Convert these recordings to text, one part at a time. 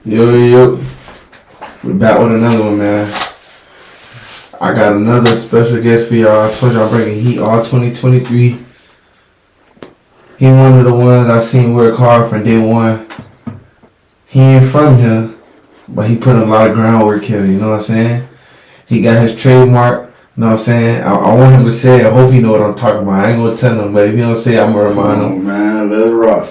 Yo, we're back with another one, man. I got another special guest for y'all. I told you I'm bringing Heat all 2023. He one of the ones I seen work hard from day one. He ain't from here, but he put a lot of groundwork here, you know what I'm saying? He got his trademark, you know what I'm saying? I want him to say it. I hope he know what I'm talking about. I ain't gonna tell him, but if he don't say it, I'm gonna remind him. Oh, man, let's rock.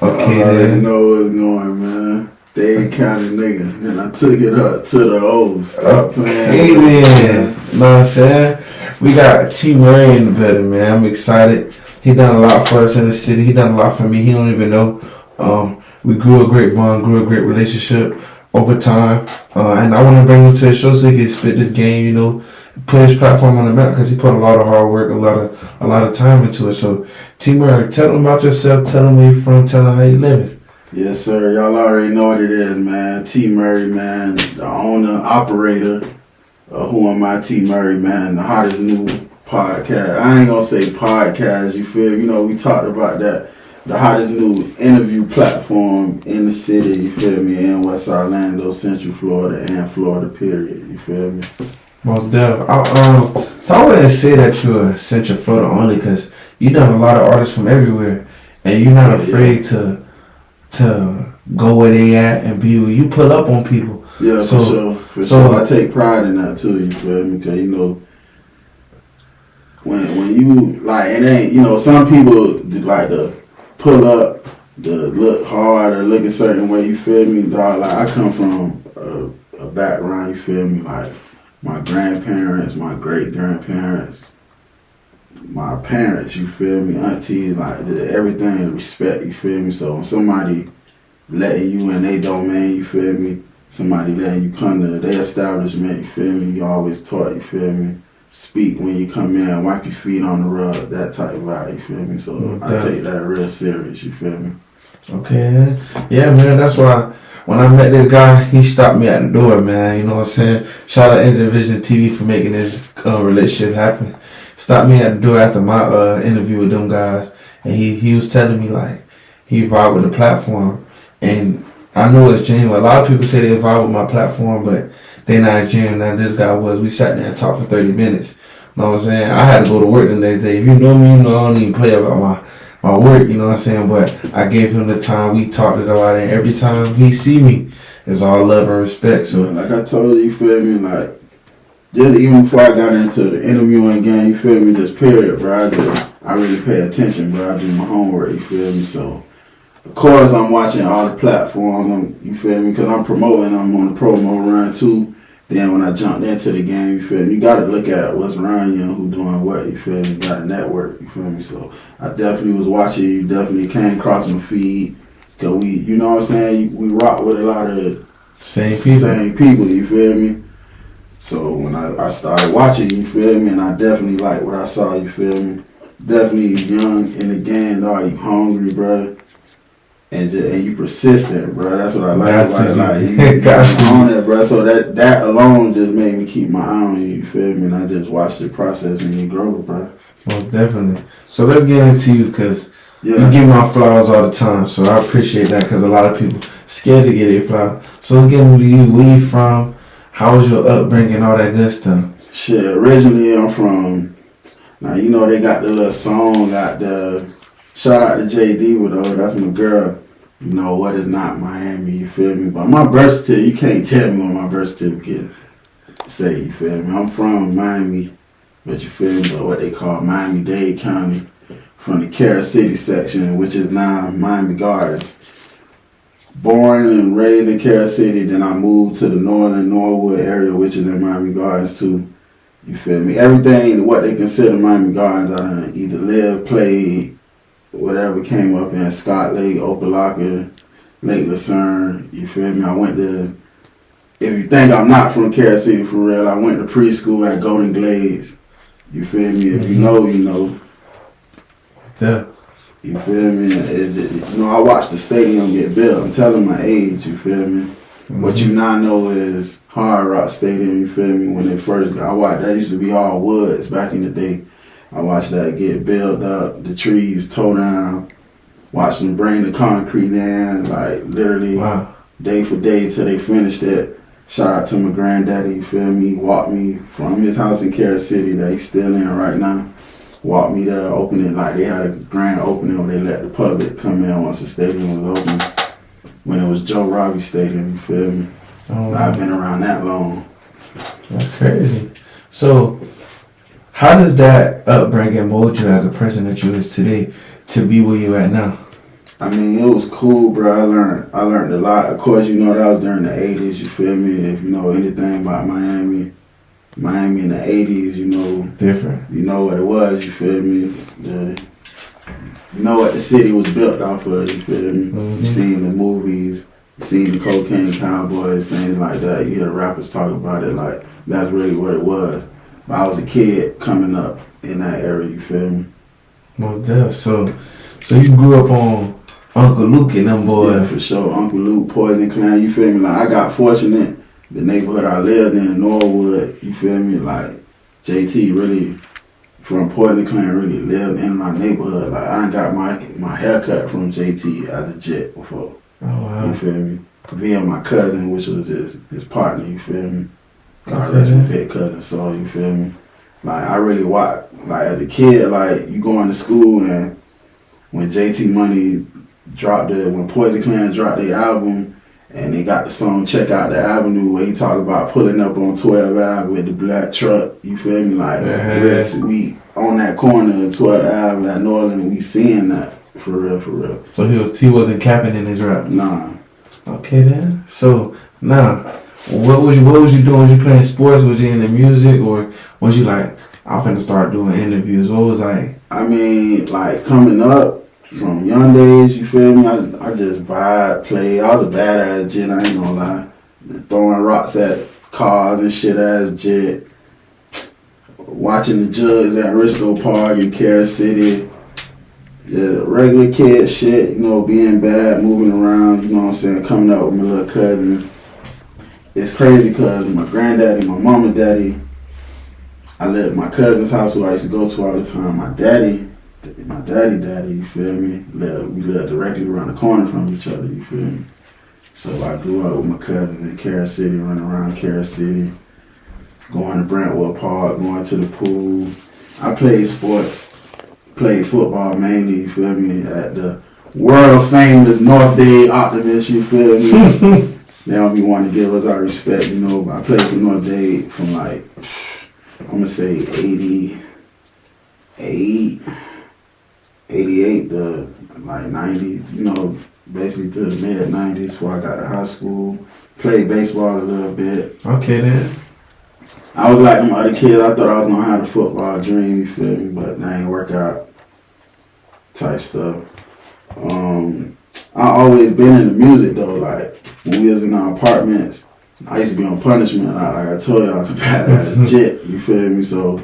Okay, I already then. know what's going, man. Dade County nigga. Then I took it up to the O's. Stop playing. Hey, then. You know what I'm saying? We got T. Murray in the building, man. I'm excited. He done a lot for us in the city. He done a lot for me. He don't even know. We grew a great bond, grew a great relationship over time. And I want to bring him to the show so he can spit this game, you know, put his platform on the map because he put a lot of hard work, a lot of time into it. So, T. Murray, tell them about yourself. Tell them where you from. Tell them how you living. Yes, sir. Y'all already know what it is, man. T. Murray, man. The owner, operator. Who Am I? T. Murray, man. The hottest new podcast. I ain't gonna say podcast, you feel? You know, we talked about that. The hottest new interview platform in the city, you feel me? In West Orlando, Central Florida, and Florida, period. You feel me? Most definitely. So I wouldn't say that you're a Central Florida only because you done a lot of artists from everywhere, and you're not afraid to go where they at and be where you pull up on people. Yeah, So- for sure. I take pride in that too, you feel me? Because, you know, when you, like, it ain't, you know, some people like to pull up, to look hard or look a certain way, you feel me? Dog, like, I come from a background, you feel me? Like, my grandparents, my great-grandparents, my parents, you feel me? Aunties, like, everything is respect, you feel me? So when somebody letting you in their domain, you feel me? Somebody letting you come to their establishment, you feel me? You always taught, you feel me? Speak when you come in, wipe your feet on the rug, that type of vibe, you feel me? So I take that real serious, you feel me? Okay. Yeah, man. That's why when I met this guy, he stopped me at the door, man. You know what I'm saying? Shout out Intervision TV for making this relationship happen. Stopped me at the door after my interview with them guys, and he was telling me like he vibe with the platform, and I know it's genuine. A lot of people say they vibe with my platform, but they not genuine. And this guy was. We sat there and talked for 30 minutes. You know what I'm saying? I had to go to work the next day. If you know me, you know I don't even play about my work. You know what I'm saying? But I gave him the time. We talked about it. And every time he see me, it's all love and respect. So like I told you feel me? Like, just even before I got into the interviewing game, you feel me? Just period, bro. I really pay attention, bro. I do my homework, you feel me? So, of course, I'm watching all the platforms, you feel me? Because I'm promoting, I'm on the promo run too. Then when I jumped into the game, you feel me? You got to look at what's around you and who doing what, you feel me? You got to network, you feel me? So, I definitely was watching, you definitely came across my feed. Because we, you know what I'm saying? We rock with a lot of same people, you feel me? So when I started watching, you feel me, and I definitely like what I saw, you feel me? Definitely young in the game, dog. You hungry, bro, and you persistent, bro. That's what I like about it. Like you on it, bro. So that alone just made me keep my eye on you. You feel me? And I just watched the process and you grow, bro. Most definitely. So let's get into you because you give my flowers all the time. So I appreciate that because a lot of people scared to get their flowers. So let's get into you. Where you from? How was your upbringing? All that good stuff. Shit, originally I'm from, now you know they got the little song, got the, shout out to JD, though, that's my girl. You know, what is not Miami, you feel me? But my birth certificate, you can't tell me what my birth certificate say, you feel me? I'm from Miami, but you feel me? But what they call Miami-Dade County, from the Carol City section, which is now Miami Gardens. Born and raised in Carol City, then I moved to the northern Norwood area, which is in Miami Gardens too. You feel me? Everything, what they consider Miami Gardens, I done either lived, played, whatever came up in Scott Lake, Opelika, Lake Lucerne. You feel me? I went to, if you think I'm not from Carol City for real, I went to preschool at Golden Glades. You feel me? If you know, you know. Yeah. You feel me? You know, I watched the stadium get built. I'm telling my age, you feel me? Mm-hmm. What you now know is Hard Rock Stadium, you feel me? When they first got, I watched, that used to be all woods back in the day. I watched that get built up, the trees tore down, watched them bring the concrete in, like literally. Wow. day for day till they finished it. Shout out to my granddaddy, you feel me? Walked me from his house in Kansas City that he's still in right now. Walked me there, opening, like they had a grand opening where they let the public come in once the stadium was open. When it was Joe Robbie Stadium, you feel me? Oh, I've been around that long. that's crazy. So, how does that upbringing mold you as a person that you is today to be where you at now? I mean, it was cool, bro. I learned a lot. Of course, you know that was during the 80s, you feel me? If you know anything about Miami in the 80s, you know. Different. You know what it was, you feel me? You know what the city was built off of, you feel me? Mm-hmm. You seen the movies, you seen the Cocaine Cowboys, things like that. You hear the rappers talk about it like that's really what it was. But I was a kid coming up in that era, you feel me? Well, yeah. So you grew up on Uncle Luke and them boys. Yeah, for sure. Uncle Luke, Poison Clan, you feel me? Like, I got fortunate. The neighborhood I lived in, Norwood, you feel me? Like, JT really, from Poison Clan, really lived in my neighborhood. Like, I got my haircut from JT as a jet before. Oh, wow. You feel me? Via my cousin, which was his partner, you feel me? God Okay. rest my pet cousin, so you feel me? Like, I really watched, like, as a kid, like, you going to school and when JT Money when Poison Clan dropped their album and they got the song Check Out the Avenue where he talk about pulling up on 12 Ave with the black truck, you feel me? Like, we on that corner of 12 Ave at Northern, we seeing that for real. So he wasn't capping in his rap. Nah. Okay then. So now, what was you doing? Was you playing sports? Was you into music, or was you like, I'm finna start doing interviews? What was like? I mean, like coming up from young days, you feel me? I just vibe, play. I was a badass jet, I ain't gonna lie. Throwing rocks at cars and shit ass jet. Watching the Jugs at Risco Park in Kansas City. Yeah, regular kid shit, you know, being bad, moving around, you know what I'm saying, coming up with my little cousins. It's crazy because my granddaddy, my mama, daddy, I lived at my cousin's house who I used to go to all the time. My daddy, you feel me? We lived directly around the corner from each other, you feel me? So I grew up with my cousins in Kansas City, running around Kansas City, going to Brentwood Park, going to the pool. I played sports, played football mainly, you feel me? At the world famous North Dade Optimist, you feel me? They don't be wanting to give us our respect, you know. I played for North Dade from like, I'm gonna say 88 to like 90s, you know, basically to the mid 90s before I got to high school. Played baseball a little bit. Okay then. I was like them other kids, I thought I was gonna have the football dream, you feel me, but that ain't work out type stuff. I always been into music though, like when we was in our apartments, I used to be on punishment. Like I told you, I was a badass jet, you feel me? So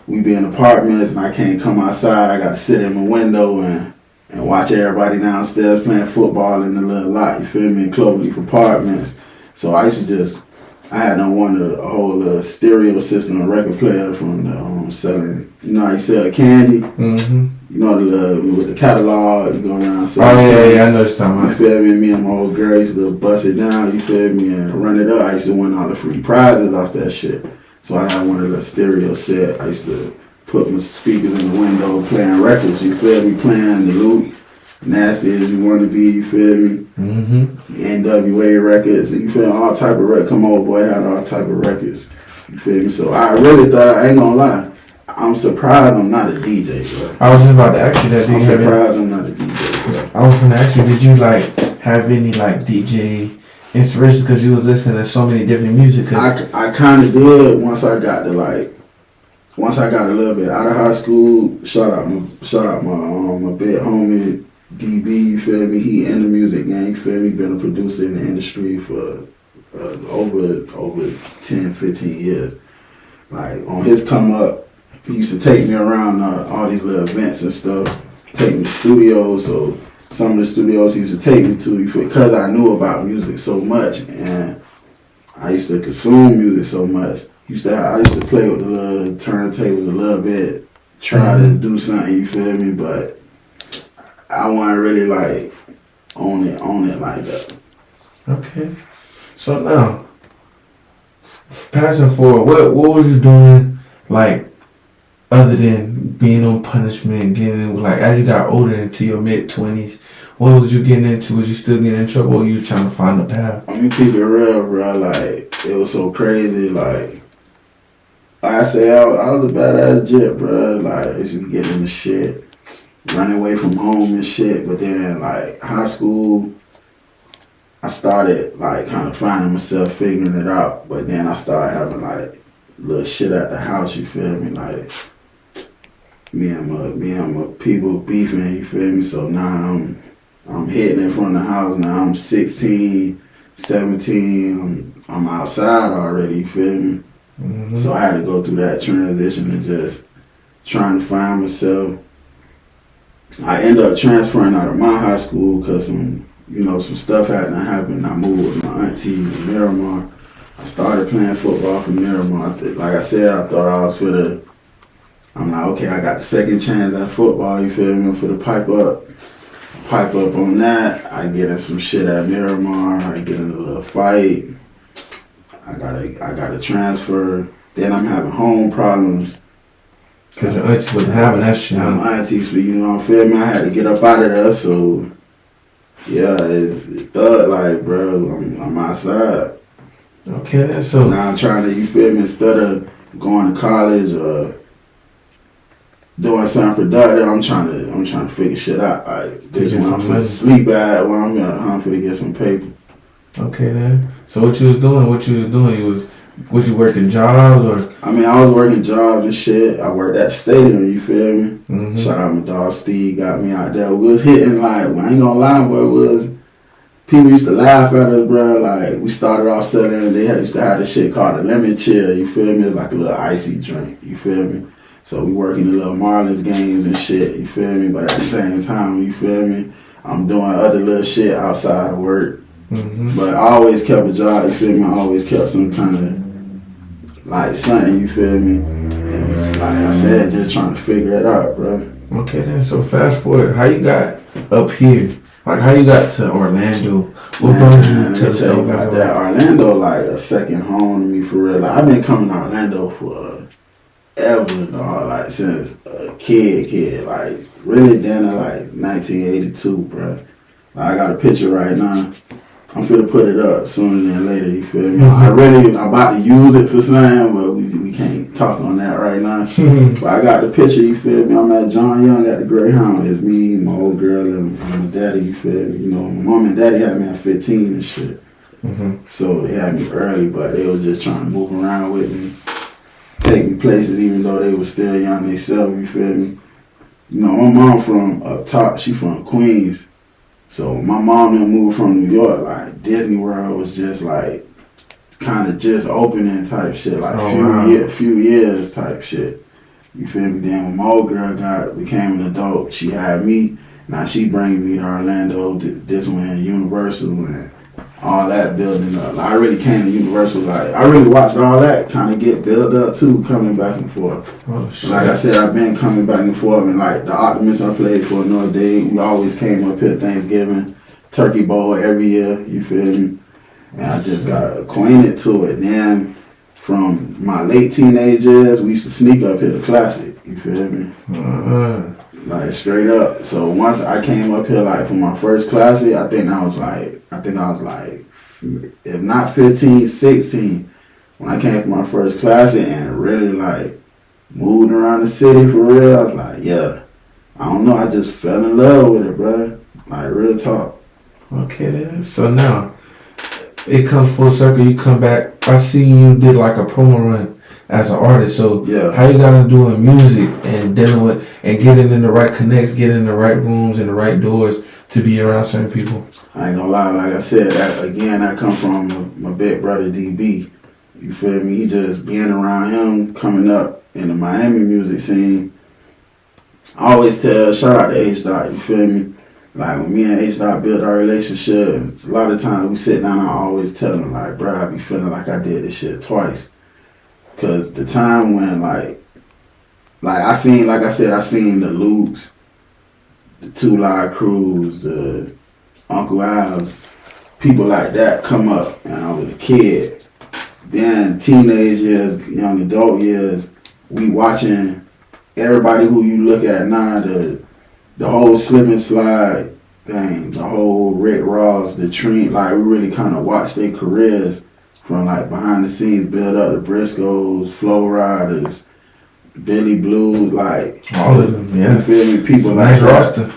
we be in apartments and I can't come outside. I got to sit in my window and watch everybody downstairs playing football in the little lot, you feel me? In Cloverleaf Apartments. So I used to I had no one a whole little stereo system, a record player from the selling, you know how you sell candy? Mm-hmm. You know, with the catalog, you go around selling. Oh, yeah, I know what you're talking about. You feel me? Me and my old girl used to bust it down, you feel me, and run it up. I used to win all the free prizes off that shit. So I had one of the stereo set. I used to put my speakers in the window playing records, you feel me, playing the Luke, Nasty As You Wanna Be, you feel me? Mm-hmm. NWA records, you feel me? All type of records. Come on, boy, had all type of records. You feel me? So I really thought, I ain't gonna lie, I'm surprised I'm not a DJ, bro. I was just about to ask you that. I'm surprised I'm not a DJ, bro. I was gonna ask you, did you like have any like DJ inspirations because you was listening to so many different music? I kind of did once I got a little bit out of high school. Shout out my big homie DB, you feel me? He in the music game, you feel me? Been a producer in the industry for over 10, 15 years. Like on his come up, he used to take me around all these little events and stuff, take me to studios. So some of the studios he used to take me to, because I knew about music so much and I used to consume music so much. I used to play with the little turntables a little bit, try to do something, you feel me? But I wasn't really like on it like that. Okay. So now, passing forward, what was you doing, like, other than being on punishment, getting in, like, as you got older into your mid-20s, what was you getting into? Was you still getting in trouble, or you trying to find a path? I'm gonna keep it real, bro. Like, it was so crazy. Like I say, I was a badass jit, bro. Like, I used to be getting into shit, running away from home and shit. But then, like, high school, I started, like, kind of finding myself, figuring it out. But then I started having, like, little shit at the house, you feel me? Like, me and my people beefing, you feel me? So now I'm hitting in front of the house. Now I'm 16, 17. I'm outside already, you feel me? Mm-hmm. So I had to go through that transition and just trying to find myself. I ended up transferring out of my high school because some stuff hadn't happened. I moved with my auntie in Miramar. I started playing football for Miramar. Like I said, I thought I was I'm like, okay, I got the second chance at football, you feel me? I'm for the pipe up on that. I get in some shit at Miramar. I get in a little fight. I gotta transfer. Then I'm having home problems. Cause your auntie wasn't having that shit. Now my auntie, feel me? I had to get up out of there. So yeah, it's thug life, bro. I'm outside. Okay, that's so. Now I'm trying to, you feel me? Instead of going to college or doing something productive, I'm trying to figure shit out. Like, this when I'm finna sleep at, when I'm finna get some paper. Okay, then. So what you was doing? Was you working jobs or? I mean, I was working jobs and shit. I worked at the stadium, you feel me? Mm-hmm. Shout out my dog Steve, got me out there. We was hitting, like, I ain't gonna lie, but people used to laugh at us, bro. Like, we started off selling, used to have this shit called a lemon chill, you feel me? It's like a little icy drink, you feel me? So we working the little Marlins games and shit, you feel me? But at the same time, you feel me? I'm doing other little shit outside of work. Mm-hmm. But I always kept a job, you feel me? I always kept some kind of, like, something, you feel me? And like I said, just trying to figure it out, bro. Okay, then. So fast forward, how you got up here? Like, how you got to Orlando? What brought you to tell you about that? Orlando, like, a second home to me, for real. Like, I've been coming to Orlando for ever, dog. Like, since a kid. Like, really down to, like, 1982, bro. Like, I got a picture right now. I'm finna put it up sooner than later, you feel me? I'm about to use it for something, but we can't talk on that right now. But I got the picture, you feel me? I'm at John Young at the Greyhound. It's me, my old girl, and my daddy, you feel me? You know, my mom and daddy had me at 15 and shit. Mm-hmm. So they had me early, but they were just trying to move around with me, take me places even though they were still young themselves, you feel me? You know, my mom from up top, she from Queens. So my mom then moved from New York. Like, Disney World was just like kind of just opening type shit, like few years type shit. You feel me? Then when my old girl became an adult, she had me. Now she bring me to Orlando. This one in Universal and all that building up. Like, I really came to Universal. Like, I really watched all that kind of get built up too, coming back and forth. Oh, shit. Like I said, I've been coming back and forth, and like the Optimist I played for North Dade, we always came up here Thanksgiving, Turkey Bowl every year, you feel me? And I just got acquainted to it. And then from my late teenage years, we used to sneak up here to Classic, you feel me? Like, straight up. So once I came up here, like, for my first Classic, I think I was like, if not 15, 16, when I came for my first Classic and really, like, moved around the city for real, I was like, yeah. I don't know, I just fell in love with it, bro. Like, real talk. Okay, then. So now, it comes full circle, you come back. I see you did like a promo run as an artist. So yeah, how you gotta doing music and dealing with and getting in the right connects, getting in the right rooms and the right doors to be around certain people? I ain't gonna lie, like I said, that come from my big brother DB. You feel me? He just being around him, coming up in the Miami music scene. I always tell, shout out to H Dot, you feel me? Like, when me and H Dot built our relationship, a lot of times we sit down, I always tell him, like, bro, I be feeling like I did this shit twice. Cause the time when, like I seen the Lukes, the Two Live Crews, the Uncle Al's, people like that come up, and I was a kid. Then teenage years, young adult years, we watching everybody who you look at now, the whole slip and slide thing, the whole Rick Ross, the Trent, like we really kind of watched their careers from like behind the scenes build up, the Briscoes, Flow Riders, Billy Blue, like all of them, yeah. You feel me? People like nice that. roster.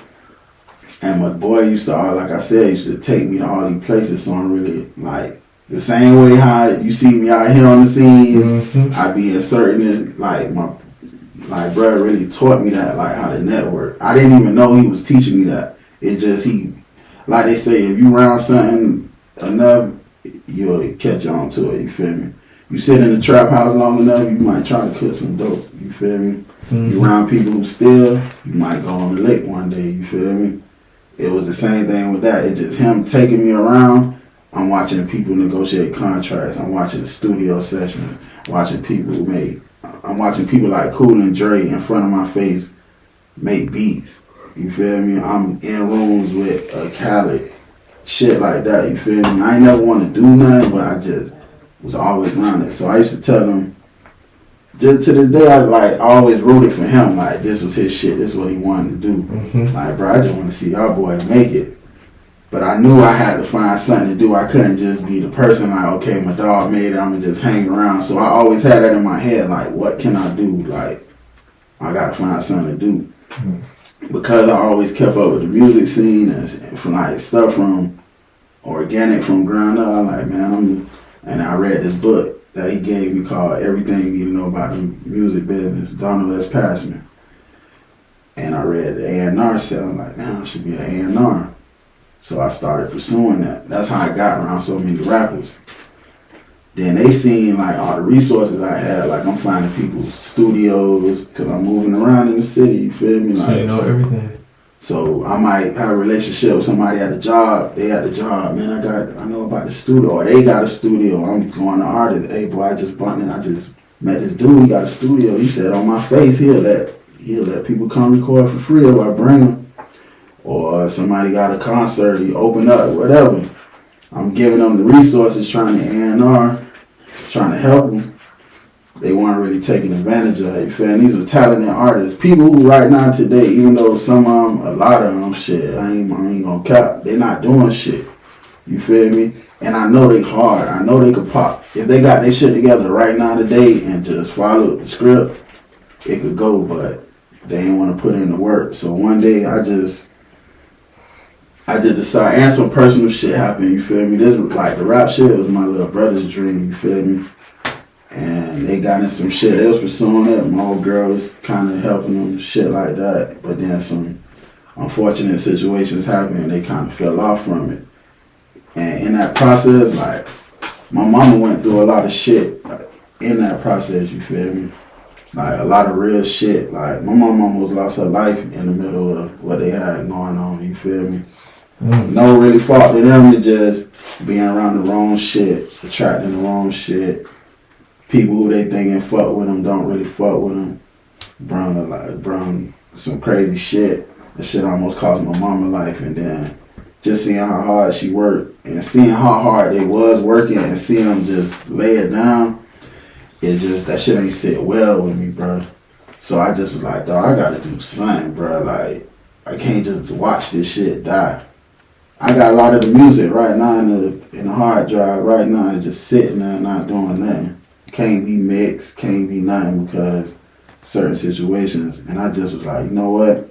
And my boy used to, like I said, used to take me to all these places, so I'm really like the same way how you see me out here on the scenes, I be inserting it, like my brother really taught me that, like how to network. I didn't even know he was teaching me that. It just, like they say, if you around something enough, you'll catch on to it, you feel me? You sit in the trap house long enough, you might try to cook some dope, you feel me? You around people who steal, you might go on the lick one day, you feel me? It was the same thing with that. It's just him taking me around. I'm watching people negotiate contracts. I'm watching studio sessions. I'm watching people like Cool and Dre in front of my face make beats. You feel me? I'm in rooms with Khaled, shit like that. You feel me? I ain't never want to do nothing, but I just was always around it. So I used to tell them, just to this day, I like always rooted for him. Like this was his shit. This is what he wanted to do. Like, bro, I just want to see y'all boys make it. But I knew I had to find something to do. I couldn't just be the person like, okay, my dog made it, I'm gonna just hang around. So I always had that in my head, like, what can I do? Like, I gotta find something to do. Because I always kept up with the music scene and from like stuff from organic from ground up, I'm like, man, and I read this book that he gave me called Everything You Need to Know About the Music Business, Donald S. Passman. And I read the A&R set. I'm like, man, I should be an A&R. So I started pursuing that. That's how I got around so many rappers. Then they seen like all the resources I had. Like I'm finding people's studios because I'm moving around in the city. You feel me? Like, so you know everything. So I might have a relationship with somebody at the job. They at the job, man. I know about the studio. Or they got a studio. I'm going to artist. Hey, boy, I just met this dude. He got a studio. He said on my face he'll let people come record for free if I bring them. Or somebody got a concert. He open up, whatever. I'm giving them the resources, trying to A&R, trying to help them. They weren't really taking advantage of it. You feel me? These were talented artists. People who right now today, even though some of them, a lot of them, shit, I ain't gonna cap, they not doing shit. You feel me? And I know they hard. I know they could pop. If they got their shit together right now today and just follow the script, it could go, but they ain't want to put in the work. So one day I just decided, and some personal shit happened, you feel me? This was like the rap shit was my little brother's dream, you feel me? And they got in some shit. They was pursuing it. My old girl was kind of helping them, shit like that. But then some unfortunate situations happened and they kind of fell off from it. And in that process, like, my mama went through a lot of shit in that process, you feel me? Like, a lot of real shit. Like, my mama almost lost her life in the middle of what they had going on, you feel me? No really fault to them, to just being around the wrong shit, attracting the wrong shit. People who they thinking fuck with them don't really fuck with them. Brung some crazy shit. That shit almost cost my mama life. And then just seeing how hard she worked and seeing how hard they was working and seeing them just lay it down, that shit ain't sit well with me, bro. So I just was like, dawg, I gotta do something, bro. Like, I can't just watch this shit die. I got a lot of the music right now in the hard drive right now, just sitting there not doing nothing. Can't be mixed, can't be nothing because certain situations. And I just was like, you know what?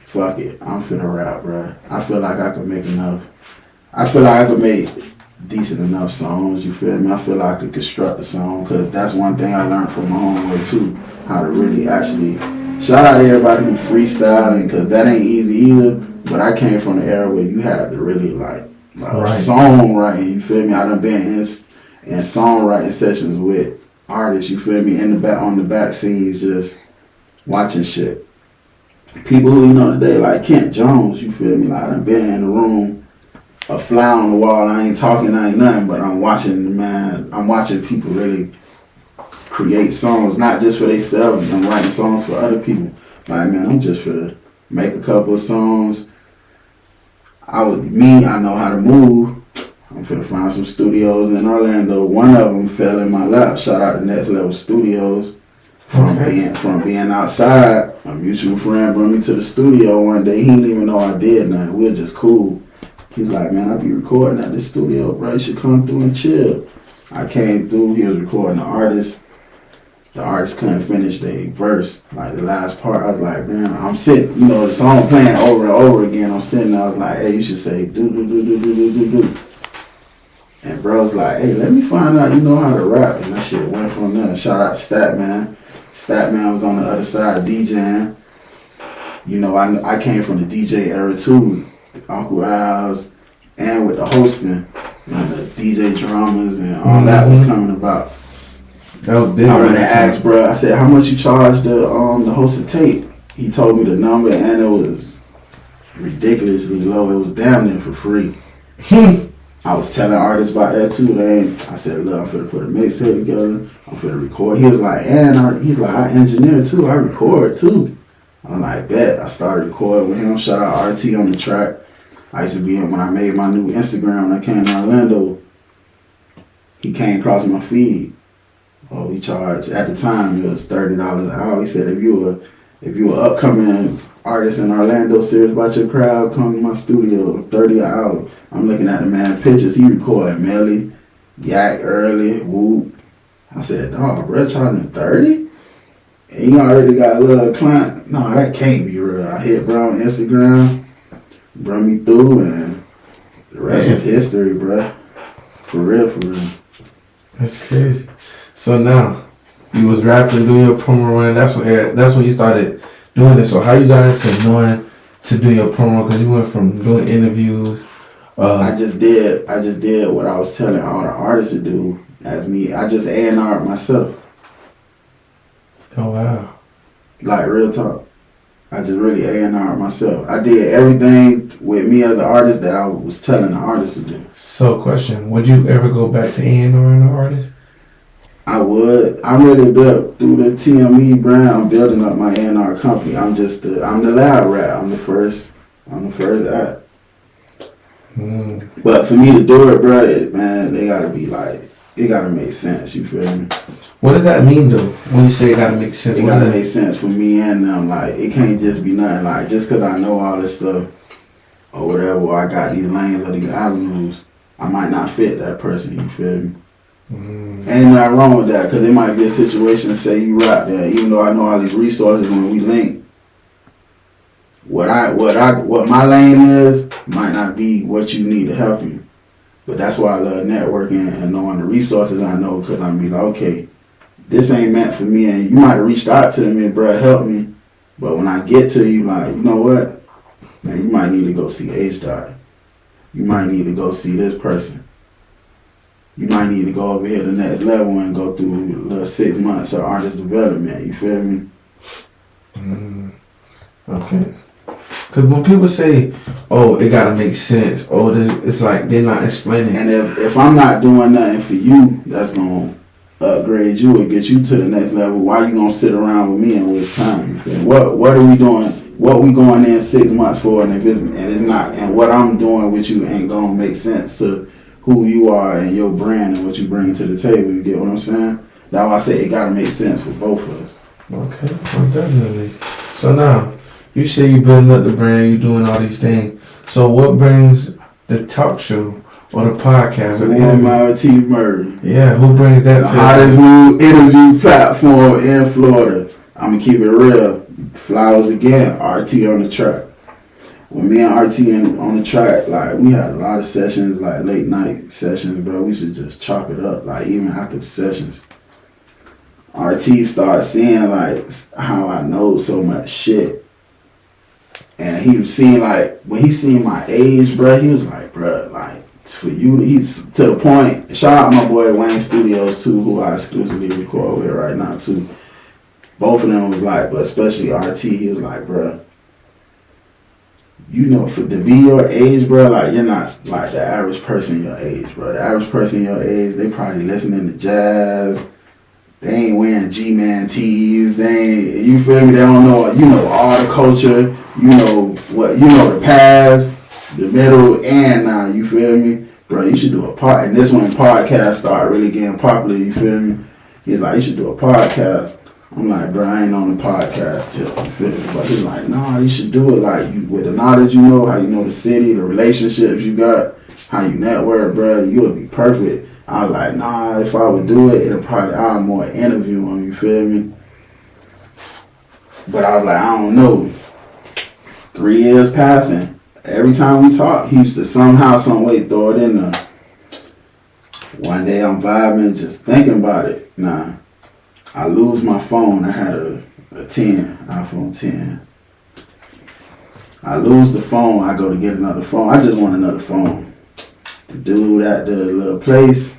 Fuck it. I'm finna rap, bro. I feel like I could make enough. I feel like I could make decent enough songs, you feel me? I feel like I could construct a song because that's one thing I learned from my homeboy too. How to really actually, shout out to everybody who freestyling because that ain't easy either. But I came from the era where you had to really like songwriting, you feel me? I done been in songwriting sessions with artists, you feel me, on the back scenes, just watching shit. People who you know today, like Kent Jones, you feel me, like I done been in the room, a fly on the wall, I ain't talking, I ain't nothing, but I'm watching people really create songs, not just for themselves, I'm writing songs for other people. Like, man, I'm just for make a couple of songs, I know how to move. I'm finna find some studios in Orlando. One of them fell in my lap. Shout out to Next Level Studios. From being outside, a mutual friend brought me to the studio one day. He didn't even know I did nothing. We were just cool. He's like, man, I be recording at this studio, bro. You should come through and chill. I came through. He was recording the artist. The artist couldn't finish their verse, like the last part. I was like, man, I'm sitting, the song playing over and over again. I'm sitting there, I was like, hey, you should say do do do do do do do do. And bro was like, hey, let me find out you know how to rap. And that shit went from there. Shout out to Statman. Statman was on the other side DJing. I came from the DJ era too. Uncle Al's, and with the hosting, the DJ dramas and all that was coming about. That was big. I went and asked, bro. I said, "How much you charge the host of tape?" He told me the number, and it was ridiculously low. It was damn near for free. I was telling artists about that too. I said, "Look, I'm finna put a mixtape together. I'm finna record." He was like, he's like, I engineer too. I record too. I'm like, bet. I started recording with him. Shout out RT on the track. I used to be when I made my new Instagram when I came to Orlando. He came across my feed. Oh, he charged, at the time, it was $30 an hour. He said, if you were upcoming artist in Orlando, serious about your crowd, come to my studio, $30 an hour. I'm looking at the man pictures. He recorded Melly, Yak Early, Whoop. I said, dog, bro, charging 30? And he already got a little client. No, that can't be real. I hit bro on Instagram, brought me through, and the rest was history, bro. For real, for real. That's crazy. So now, you was rapping, doing your promo run. That's when you started doing it. So how you got into knowing to do your promo? Because you went from doing interviews. I just did what I was telling all the artists to do. As me, I just A&R'd myself. Oh wow! Like real talk, I just really A&R'd myself. I did everything with me as an artist that I was telling the artists to do. So, question: would you ever go back to A&R'ing an artist? I would. I'm really built through the TME brand. I'm building up my A&R company. I'm the loud rat. I'm the first act. But for me to do it, bro, it gotta make sense. You feel me? What does that mean, though? When you say it gotta make sense, it gotta make sense for me and them. Like, it can't just be nothing. Like, just because I know all this stuff or whatever, or I got these lanes or these avenues, I might not fit that person. You feel me? Ain't nothing wrong with that, because it might be a situation, say you rap that, even though I know all these resources when we link, what my lane is might not be what you need to help you. But that's why I love networking and knowing the resources I know, because I'm be like, okay, this ain't meant for me, and you might have reached out to me, bro, help me. But when I get to you, like, you know what, man, you might need to go see H-Dot. You might need to go see this person. You might need to go over here to the next level and go through the 6 months of artist development. You feel me? Okay. Because when people say, oh, it got to make sense, oh, it's like they're not explaining. And if I'm not doing nothing for you, that's going to upgrade you or get you to the next level, why you going to sit around with me and waste time? You feel me? What are we doing? What we going in 6 months for, and it's not, and what I'm doing with you ain't going to make sense to who you are and your brand and what you bring to the table. You get what I'm saying? That's why I say it got to make sense for both of us. Okay, well, definitely. So now, you say you building up the brand, you doing all these things. So what brings the talk show or the podcast? One T Murray. Yeah, who brings that the to hottest new interview platform in Florida. I'm going to keep it real. Flowers again, RT on the track. When me and RT on the track, like, we had a lot of sessions, like late night sessions, bro. We should just chop it up, like, even after the sessions. RT started seeing, like, how I know so much shit. And he was seeing, like, when he seen my age, bro, he was like, bro, like, for you, he's to the point. Shout out my boy Wayne Studios, too, who I exclusively record with right now, too. Both of them was like, but especially RT, he was like, bro, you know, to be your age, bro, like, you're not like the average person your age, bro. The average person your age, they probably listening to jazz. They ain't wearing G-Man tees. They ain't, you feel me? They don't know, all the culture. You know the past. the middle, and now, you feel me? Bro, you should do a pod. And this when podcasts start really getting popular, you feel me? He's like, you should do a podcast. I'm like, bro, I ain't on the podcast tip, you feel me? But he's like, nah, you should do it like you with the knowledge you know, how you know the city, the relationships you got, how you network, bro, you would be perfect. I was like, nah, if I would do it, it'll probably, I'm more interview him, you feel me? But I was like, I don't know. 3 years passing. Every time we talk, he used to somehow, some way throw it in there. One day I'm vibing, just thinking about it. Nah, I lose my phone. I had a 10, iPhone 10. I lose the phone. I go to get another phone. I just want another phone. The dude at the little place,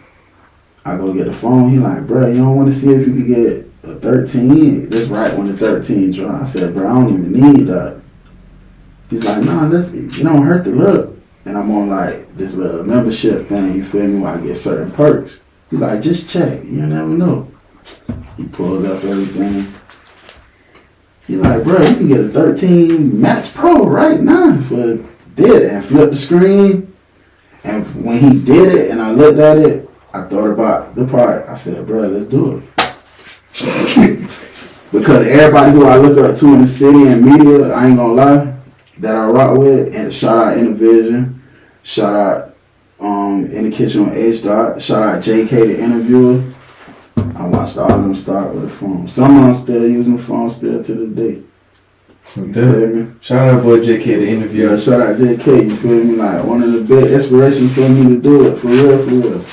I go get the phone. He like, bro, you don't want to see if you could get a 13? This right when the 13 dropped. I said, bro, I don't even need that. He's like, nah, you don't hurt the look. And I'm on like this little membership thing, you feel me, where I get certain perks. He's like, just check, you never know. He pulls up everything. He's like, bro, you can get a 13 Max Pro right now for did it and flip the screen. And when he did it and I looked at it, I thought about the part. I said, bro, let's do it. Because everybody who I look up to in the city and media, I ain't gonna lie, that I rock with, and shout out Intervision, shout out In the Kitchen with H. Dot, shout out JK the interviewer. I watched all of them start with a phone. Some of them still using the phone still to this day. You feel me? Shout out boy JK the interviewer. Yeah, shout out JK, you feel me? Like one of the big inspirations for me to do it, for real, for real.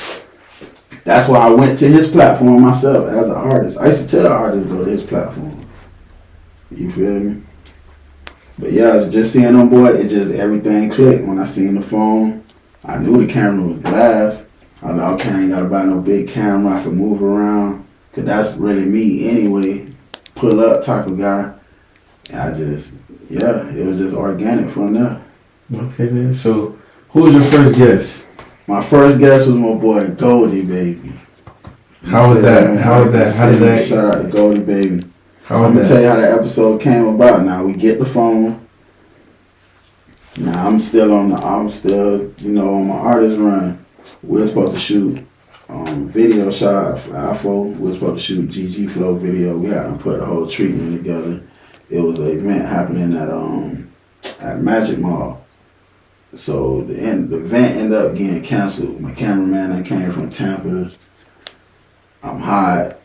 That's why I went to his platform myself as an artist. I used to tell artists go to his platform. You feel me? But yeah, it's just seeing them boy, it just everything clicked. When I seen the phone, I knew the camera was glass. I was like, okay, I ain't gotta buy no big camera, I can move around. Cause that's really me anyway. Pull up type of guy. And I just, yeah, it was just organic from there. Okay, man. So, who was your first guest? My first guest was my boy Goldie, baby. How was that? How was that? How did that? Shout out to Goldie, baby. How was I'm gonna that? tell you how the episode came about. Now we get the phone. Now I'm still, on my artist run. We're supposed to shoot video. Shout out to iPhone. We're supposed to shoot GG Flow video. We had to put the whole treatment together. It was an event happening at Magic Mall. So the event ended up getting canceled. My cameraman that came from Tampa. I'm hot.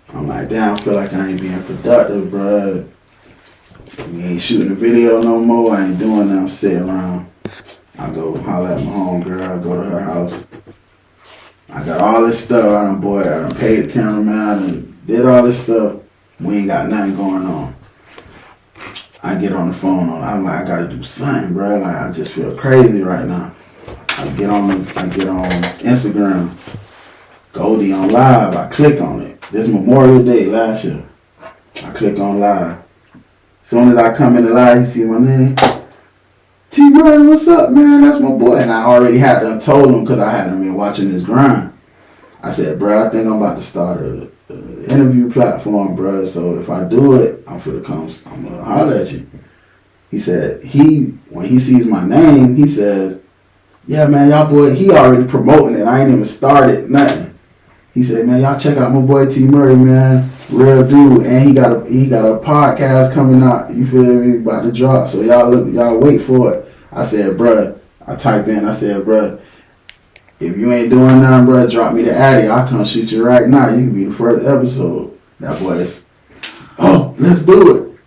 I'm like, damn, I feel like I ain't being productive, bruh. We ain't shooting the video no more. I ain't doing that. I'm sitting around. I go holler at my homegirl. I go to her house. I got all this stuff. I done paid the cameraman and did all this stuff. We ain't got nothing going on. I get on the phone. I'm like, I gotta do something, bro. Like, I just feel crazy right now. I get on Instagram. Goldie on live. I click on it. This Memorial Day last year. I click on live. As soon as I come in the live, you see my name. T. Murray, what's up, man? That's my boy. And I already had done told him because I hadn't been watching his grind. I said, bro, I think I'm about to start a interview platform, bro. So if I do it, I'm gonna holler at you. He said, when he sees my name, he says, yeah, man, y'all boy, he already promoting it. I ain't even started nothing. He said, man, y'all check out my boy T. Murray, man. Real dude. And he got a podcast coming out, you feel me, about to drop. So y'all wait for it. I said, bruh, I said, bruh, if you ain't doing nothing, bruh, drop me the Addy. I'll come shoot you right now. You can be the first episode. That boy is, let's do it.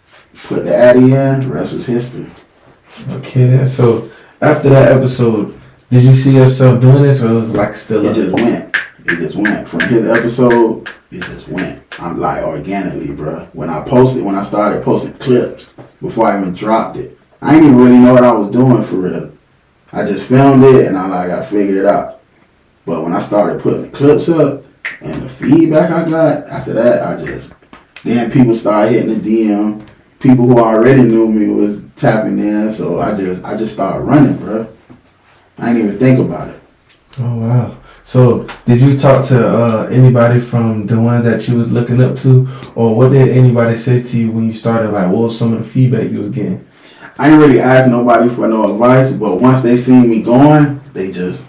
Put the Addy in, the rest was history. Okay, so after that episode, did you see yourself doing this, or it was like still? It just went. From his episode, it just went. I'm like organically, bro. When I started posting clips before I even dropped it, I didn't even really know what I was doing for real. I just filmed it and I gotta figure it out. But when I started putting the clips up and the feedback I got after that, then people started hitting the DM. People who already knew me was tapping in, so I just started running, bro. I didn't even think about it. Oh wow. So, did you talk to anybody from the ones that you was looking up to, or what did anybody say to you when you started? Like, what was some of the feedback you was getting? I ain't really asked nobody for no advice, but once they see me going, they just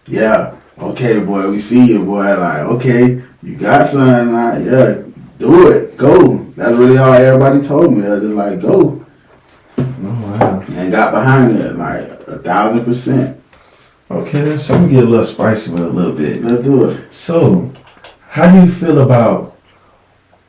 yeah, okay, boy, we see you, boy. Like, okay, you got something, like, yeah, do it, go. That's really all everybody told me. They're just like, go. Oh, wow. And got behind it, like 1,000%. Okay, then so I'm gonna get a little spicy with it a little bit. Let's do it. So, how do you feel about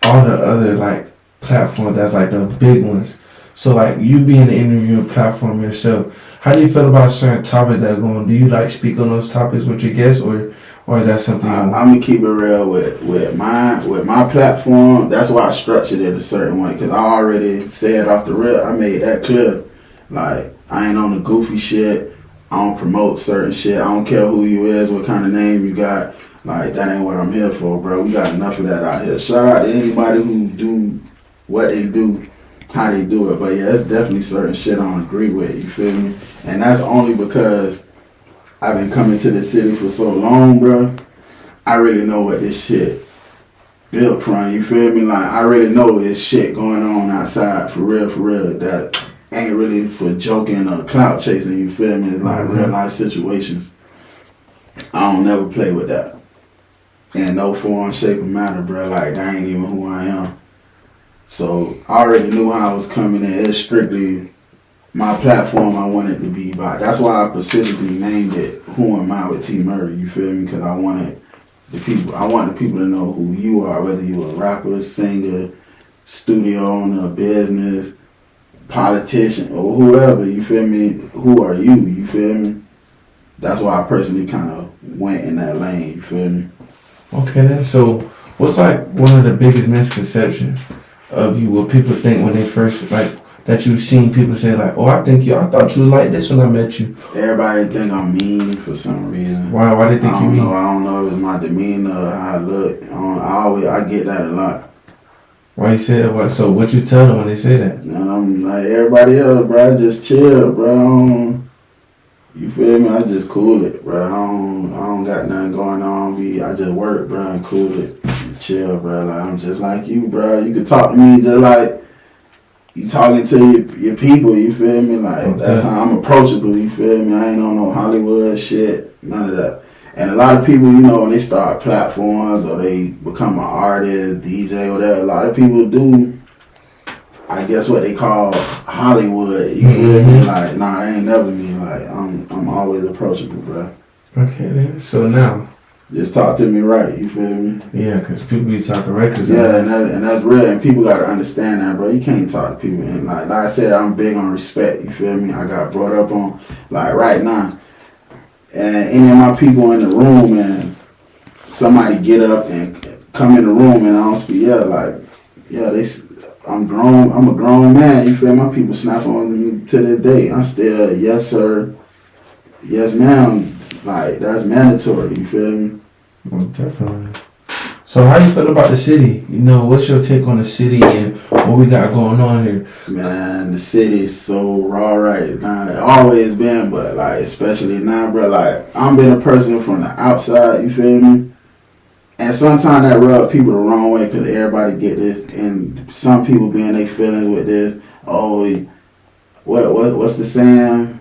all the other like platforms that's like the big ones? So like you being an interviewing platform yourself, how do you feel about certain topics that are going? Do you like speak on those topics with your guests, or is that something? I'm gonna keep it real with my platform. That's why I structured it a certain way, because I already said off the rip. I made that clear. Like, I ain't on the goofy shit. I don't promote certain shit. I don't care who you is, what kind of name you got. Like, that ain't what I'm here for, bro. We got enough of that out here. Shout out to anybody who do what they do, how they do it. But yeah, it's definitely certain shit I don't agree with, you feel me? And that's only because I've been coming to the city for so long, bro. I really know what this shit built from, you feel me? Like, I really know there's shit going on outside, for real, that ain't really for joking or clout chasing, you feel me? It's like real life situations. I don't never play with that. In no form, shape, or matter, bro. Like, that ain't even who I am. So, I already knew how I was coming in. It's strictly my platform I wanted to be by. That's why I specifically named it Who Am I with T Murray, you feel me? Because I want the people to know who you are, whether you a rapper, singer, studio owner, business, politician, or whoever, you feel me? Who are you, you feel me? That's why I personally kind of went in that lane, you feel me? Okay then, so what's like one of the biggest misconceptions of you, what people think when they first, like, that you've seen people say like, oh, I thought you was like this when I met you? Everybody think I'm mean for some reason. Why they think you mean? I don't know if it's my demeanor or how I look. I get that a lot. Why you say that? What? So what you tell them when they say that? And I'm like everybody else, bro. I just chill, bro. You feel me? I just cool it, bro. I don't got nothing going on. I just work, bro, and cool it, and chill, bro. Like, I'm just like you, bro. You can talk to me just like you talking to your people. You feel me? Like, okay. That's how I'm approachable. You feel me? I ain't on no Hollywood shit, none of that. And a lot of people, you know, when they start platforms or they become an artist, DJ, whatever, a lot of people do, I guess, what they call Hollywood. You feel me? Like, nah, that ain't never me. Like, I'm always approachable, bro. Okay, then. So now, just talk to me right. You feel me? Yeah, because people be talking records. Yeah, and that's real. And people gotta understand that, bro. You can't talk to people. And like I said, I'm big on respect. You feel me? I got brought up on, like, right now. And any of my people in the room, and somebody get up and come in the room and I don't speak, I'm grown. I'm a grown man. You feel me? My people snap on me to this day. I'm still yes sir, yes ma'am. Like, that's mandatory. You feel me? Well, definitely. So how you feel about the city? You know, what's your take on the city and what we got going on here? Man, the city is so raw right now. It always been, but like especially now, bro. Like, I'm been a person from the outside. You feel me? And sometimes that rub people the wrong way because everybody get this, and some people be in their feelings with this. Oh, what's the saying?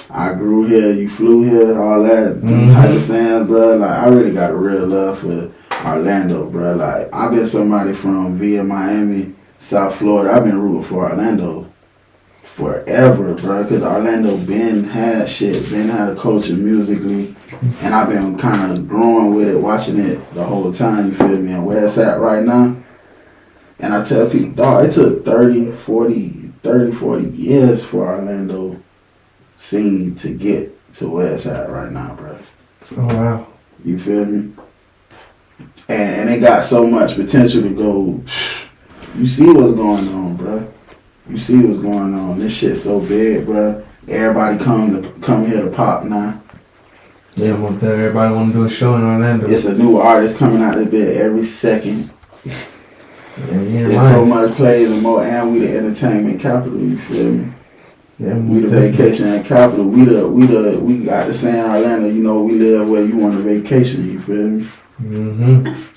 I grew here, you flew here, all that type of saying, bro. Like, I really got a real love for Orlando, bro. Like, I've been somebody from via Miami, South Florida. I've been rooting for Orlando forever, bro, because Orlando been had a culture musically, and I've been kind of growing with it, watching it the whole time, you feel me, and where it's at right now. And I tell people, dog, it took 40 years for Orlando scene to get to where it's at right now, bro. Oh, wow. You feel me? And it got so much potential to go. You see what's going on, bro. You see what's going on. This shit's so big, bro. Everybody come here to pop now. Yeah, everybody want to do a show in Orlando. It's a new artist coming out of bed every second. It's so much plays and more, and we the entertainment capital. You feel me? Yeah, we the vacation and capital. We got the saying Orlando. You know, we live where you want a vacation. You feel me?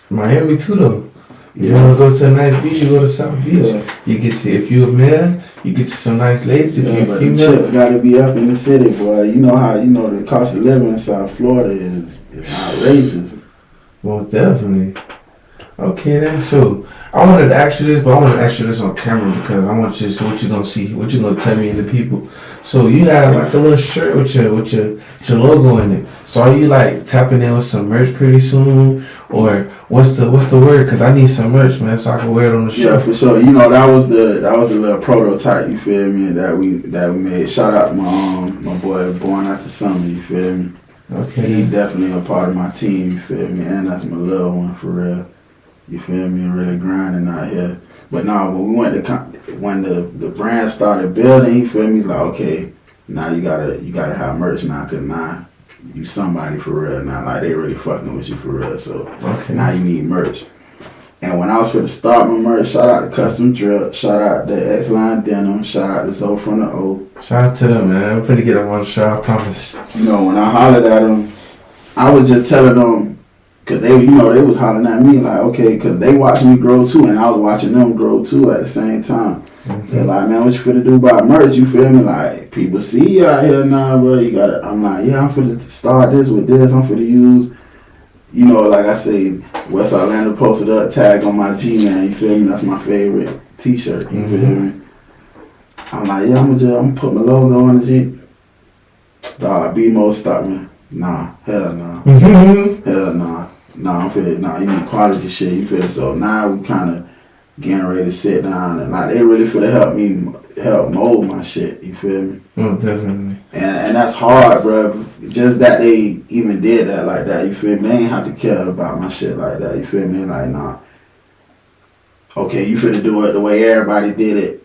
Miami too, though. You wanna go to a nice beach, you go to South Beach. Yeah. You get to, if you're a male, you get you some nice ladies. If Yeah, you're a but the female, chips gotta be up in the city, boy. You know how the cost of living in South Florida is outrageous. most definitely. Okay, then. So I wanted to ask you this, but I want to ask you this on camera because I want you to see what you're gonna see, what you're gonna tell me and the people. So you have like a little shirt with your logo in it. So are you like tapping in with some merch pretty soon, or what's the word? Because I need some merch, man, so I can wear it on the show. Yeah, for sure. That was the little prototype. You feel me? That we made. Shout out to my boy Born After Summer. You feel me? Okay. He definitely a part of my team. You feel me? And that's my little one for real. You feel me? Really grinding out here. But now when we went to when the brand started building, you feel me? He's like, okay, now you gotta have merch now, cause now you somebody for real now. Like they really fucking with you for real. So now you need merch. And when I was finna start my merch, shout out to Custom Drip, shout out to X-Line Denim, shout out to Zoe from the O. Shout out to them, man. I'm finna get them on the show, I promise. When I hollered at them, I was just telling them. Cause they was hollering at me like, okay, cause they watched me grow too, and I was watching them grow too at the same time. Mm-hmm. They're like, man, what you finna do about merch? You feel me? Like, people see you out here now, bro. I'm like, yeah, I'm finna start this with this. I'm finna use, like I say, West Orlando posted up tag on my G-Man. You feel me? That's my favorite T-shirt. You feel me? I'm like, yeah, I'm gonna put my logo on the G. Dog, B-Mo stopped me. Nah, hell nah. Hell nah. Nah, I'm finna, you need quality shit, you feel it? So now we kind of getting ready to sit down and like they really finna help mold my shit, you feel me? Oh, definitely. And that's hard, bro. Just that they even did that like that, you feel me? They ain't have to care about my shit like that, you feel me? Like, nah. Okay, you finna do it the way everybody did it.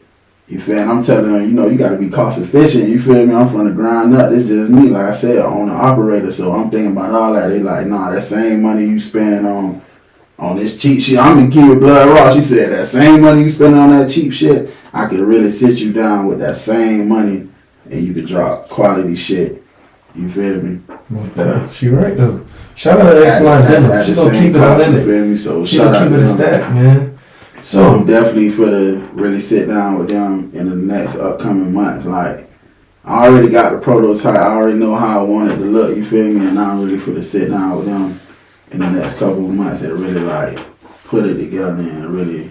You feel me? I'm telling them, you gotta be cost efficient. You feel me? I'm from the ground up. It's just me, like I said, owner operator. So I'm thinking about all that. They like, nah, that same money you spending on this cheap shit. I'm gonna keep it blood raw. She said that same money you spending on that cheap shit, I could really sit you down with that same money, and you could drop quality shit. You feel me? She right though. Shout out to X-Line Denim. She gonna keep it on you feel me? So she gonna keep it a stack, man. So I'm definitely for to really sit down with them in the next upcoming months. Like, I already got the prototype. I already know how I want it to look. You feel me? And I'm really for to sit down with them in the next couple of months and really like put it together and really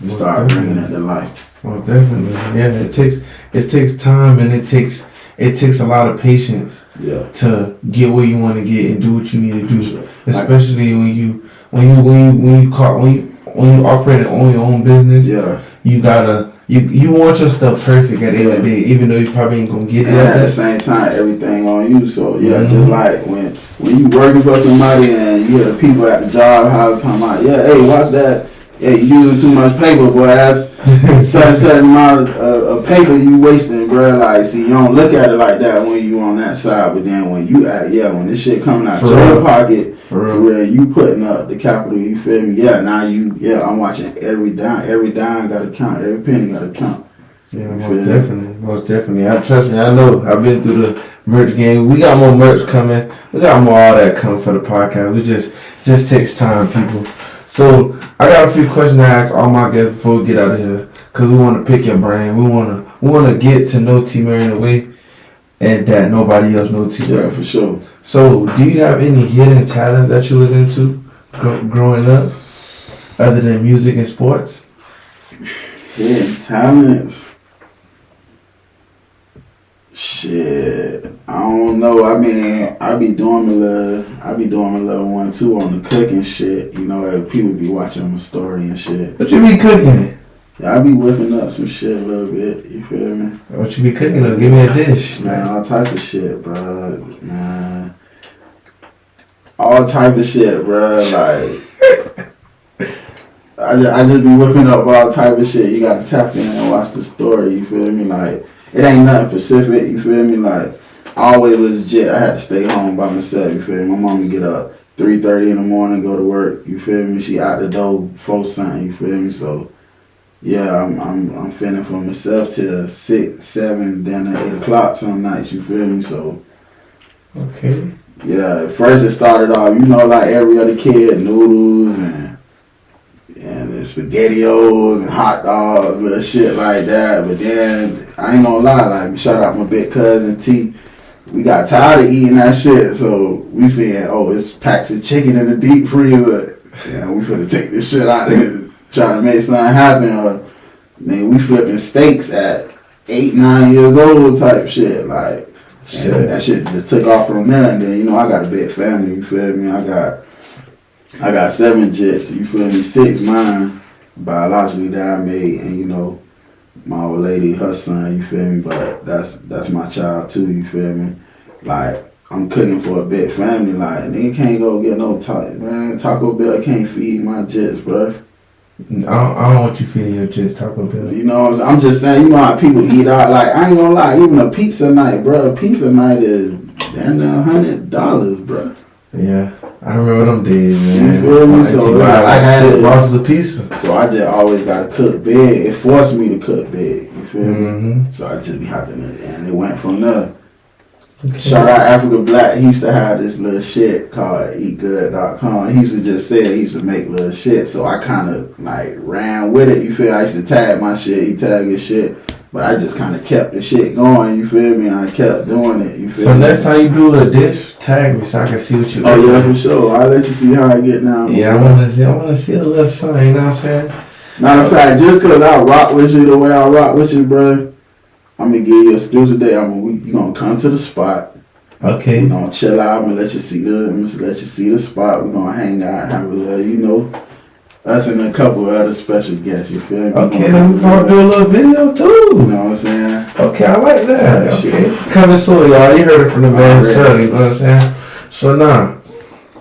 start bringing it to life. Most definitely, yeah. It takes time and it takes a lot of patience. Yeah. To get where you want to get and do what you need to do. Sure. Especially when you operate and own your own business, yeah, you gotta you want your stuff perfect at the end of the day, even though you probably ain't gonna get it. And at the same time, everything on you. So yeah, just like when you working for somebody and you hear the people at the job house talking about, yeah, hey, watch that. Hey, you using too much paper, boy. That's certain amount of paper you wasting, bro. Like, see, you don't look at it like that when you on that side, but then when you when this shit coming out your pocket, for real, you putting up the capital. You feel me? Yeah, now I'm watching every dime got to count, every penny got to count. Yeah, most definitely. Trust me, I know. I've been through the merch game. We got more merch coming. We got more all that coming for the podcast. We just takes time, people. So I got a few questions to ask all my guests before we get out of here, cause we want to pick your brain. We want to get to know T-Murray in a way, and that nobody else knows T-Murray. Yeah, for sure. So, do you have any hidden talents that you was into growing up, other than music and sports? Hidden talents. Shit, I don't know. I mean, I be doing my little one too on the cooking shit. People be watching my story and shit. What you be cooking? Yeah, I be whipping up some shit a little bit. You feel me? What you be cooking though? Give me a dish, man. All type of shit, bro. Man, all type of shit, bro. Like, I just be whipping up all type of shit. You gotta tap in and watch the story. You feel me? Like, it ain't nothing specific, you feel me? Like, always legit, I had to stay home by myself, you feel me? My mom would get up 3:30 in the morning, go to work, you feel me? She out the door before something, you feel me? So, yeah, I'm fending for myself till 6, 7, then at 8 o'clock some nights, you feel me? So, okay. Yeah, at first it started off, like every other kid, noodles and SpaghettiOs and hot dogs, little shit like that. But then I ain't gonna lie, like shout out my big cousin T. We got tired of eating that shit, so we saying, oh, it's packs of chicken in the deep freezer. Yeah, we finna take this shit out and try to make something happen. Man, we flipping steaks at 8, 9 years old type shit. Like, and that shit just took off from there. And then, I got a big family, you feel me? I got 7 jets, you feel me? 6 mine, biologically, that I made. And, my old lady, her son, you feel me? But that's my child too, you feel me? Like, I'm cooking for a big family. Like, nigga can't go get no Taco Bell can't feed my jets, bro. I don't want you feeding your jets Taco Bell. I'm just saying, how people eat out. Like, I ain't gonna lie, even a pizza night, bro. A pizza night is damn $100, bro. Yeah, I remember them days, man. You feel me? So I had 6 boxes of pizza. So I just always gotta cook big. It forced me to cook big. You feel Mm-hmm. me? So I just be hopping in, and it went from there. Okay. Shout out Africa Black. He used to have this little shit called eatgood.com. He used to just say he used to make little shit. So I kind of like ran with it. You feel? I used to tag my shit. He tagged his shit. But I just kind of kept the shit going. You feel me? I kept doing it. You feel me? So next time you do a dish, tag me so I can see what you do. Oh yeah, for sure. I'll let you see how I get down. Yeah, I want to see a little something. You know what I'm saying? Matter of fact, just because I rock with you the way I rock with you, bro, I'm going to give you an exclusive day. You going to come to the spot. Okay. We're going to chill out. I'm going to let you see the spot. We're going to hang out, have a little, us and a couple of other special guests. You feel me? Okay, then we're going to do a little video too. You know what I'm saying? Okay, I like that. Okay. Coming soon, y'all. You heard it from the man himself. You know what I'm saying? So now,